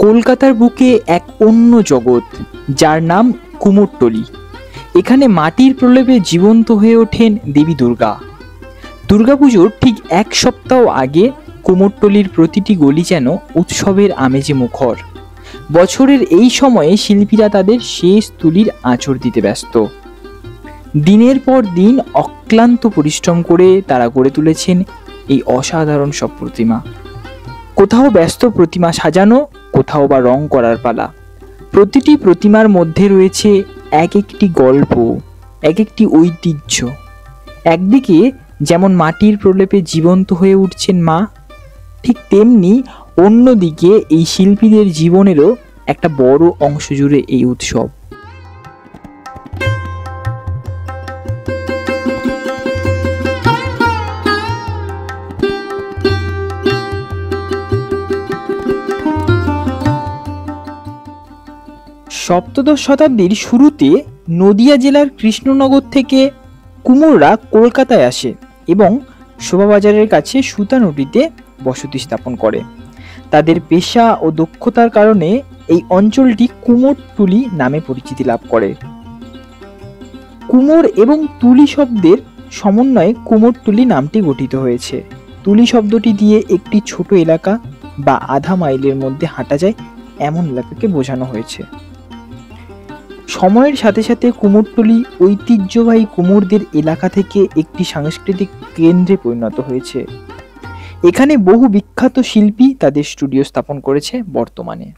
কলকাতার বুকে এক অন্য জগৎ, যার নাম কুমোরটুলি। এখানে মাটির প্রলেপে জীবন্ত হয়ে ওঠেন দেবী দুর্গা। দুর্গাপুজোর ঠিক এক সপ্তাহ আগে কুমোরটুলির প্রতিটি গলি যেন উৎসবের আমেজে মুখর। বছরের এই সময়ে শিল্পীরা তাদের শেষ তুলির আঁচড় দিতে ব্যস্ত। দিনের পর দিন অক্লান্ত পরিশ্রম করে তারা গড়ে তুলেছেন এই অসাধারণ সব প্রতিমা। কোথাও ব্যস্ত প্রতিমা সাজানো, কোথাও বা রং করার পালা। প্রতিটি প্রতিমার মধ্যে রয়েছে এক একটি গল্প, এক একটি ঐতিহ্য। একদিকে যেমন মাটির প্রলেপে জীবন্ত হয়ে উঠছেন মা, ঠিক তেমনি অন্যদিকে এই শিল্পীদের জীবনেরও একটা বড় অংশ জুড়ে এই উৎসব। সপ্তদশ শতাব্দীর শুরুতে নদিয়া জেলার কৃষ্ণনগর থেকে কুমোররা কলকাতায় আসে এবং শোভাবাজারের কাছে সুতানুটিতে বসতি স্থাপন করে। তাদের পেশা ও দক্ষতার কারণে এই অঞ্চলটি কুমোরটুলি নামে পরিচিতি লাভ করে। কুমোর এবং তুলি শব্দের সমন্বয়ে কুমোরটুলি নামটি গঠিত হয়েছে। তুলি শব্দটি দিয়ে একটি ছোট এলাকা বা আধা মাইলের মধ্যে হাঁটা যায় এমন এলাকাকে বোঝানো হয়েছে। সময়ের সাথে সাথে কুমোরটুলি ঐতিহ্যবাহী কুমোরদের এলাকা থেকে একটি সাংস্কৃতিক কেন্দ্রে পরিণত হয়েছে। এখানে বহু বিখ্যাত শিল্পী তাদের স্টুডিও স্থাপন করেছে বর্তমানে।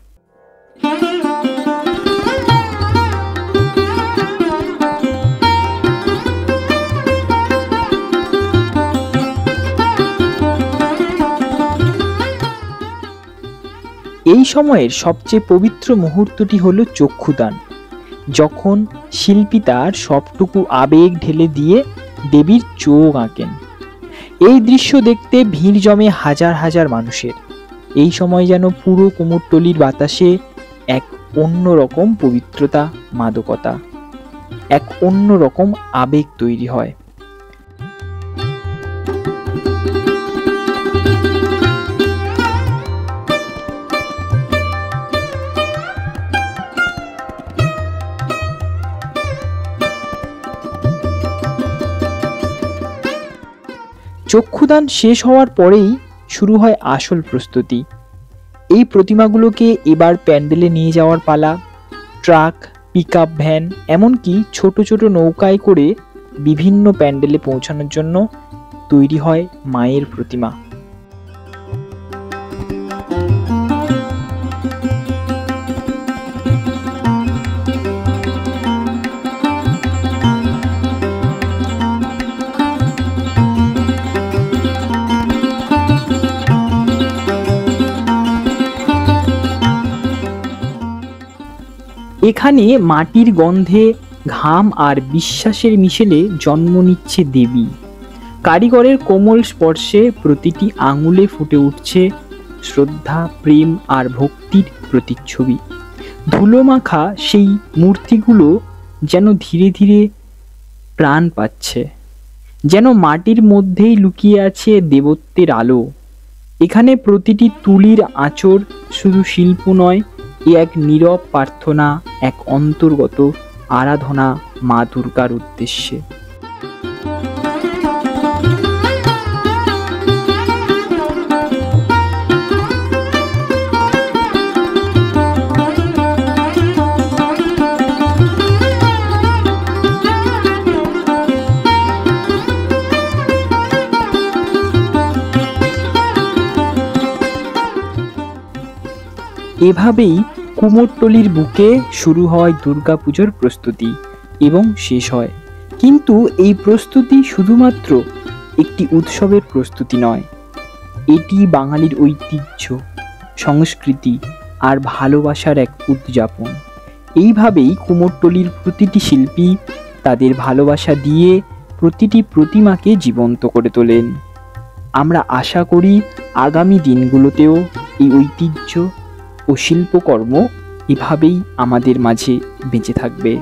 এই সময়ের সবচেয়ে পবিত্র মুহূর্তটি হলো চক্ষুদান, যখন শিল্পী তার সবটুকু আবেগ ঢেলে দিয়ে দেবীর চোখ আঁকেন। এই দৃশ্য দেখতে ভিড় জমে হাজার হাজার মানুষের। এই সময় যেন পুরো কুমোরটুলির বাতাসে এক অন্যরকম পবিত্রতা, মাদকতা, এক অন্যরকম আবেগ তৈরি হয়। চক্ষুদান শেষ হওয়ার পরেই শুরু হয় আসল প্রস্তুতি। এই প্রতিমাগুলোকে এবার প্যান্ডেলে নিয়ে যাওয়ার পালা। ট্রাক, পিকআপ ভ্যান, এমনকি ছোট ছোট নৌকায় করে বিভিন্ন প্যান্ডেলে পৌঁছানোর জন্য তৈরি হয় মায়ের প্রতিমা। এখানে মাটির গন্ধে, ঘাম আর বিশ্বাসের মিশেলে জন্ম নিচ্ছে দেবী। কারিগরের কোমল স্পর্শে প্রতিটি আঙুলে ফুটে উঠছে শ্রদ্ধা, প্রেম আর ভক্তির প্রতিচ্ছবি। ধুলো মাখা সেই মূর্তিগুলো যেন ধীরে ধীরে প্রাণ পাচ্ছে, যেন মাটির মধ্যেই লুকিয়ে আছে দেবত্বের আলো। এখানে প্রতিটি তুলির আঁচড় শুধু শিল্প নয়, এ এক নীরব প্রার্থনা, এক অন্তর্গত আরাধনা মা দুর্গার উদ্দেশ্যে। এভাবেই কুমোরটুলির বুকে শুরু হয় দুর্গাপুজোর প্রস্তুতি এবং শেষ হয়। কিন্তু এই প্রস্তুতি শুধুমাত্র একটি উৎসবের প্রস্তুতি নয়, এটি বাঙালির ঐতিহ্য, সংস্কৃতি আর ভালোবাসার এক উদযাপন। এইভাবেই কুমোরটুলির প্রতিটি শিল্পী তাদের ভালোবাসা দিয়ে প্রতিটি প্রতিমাকে জীবন্ত করে তোলেন। আমরা আশা করি আগামী দিনগুলোতেও এই ঐতিহ্য ও শিল্পকর্ম এভাবেই আমাদের মাঝে বেঁচে থাকবে।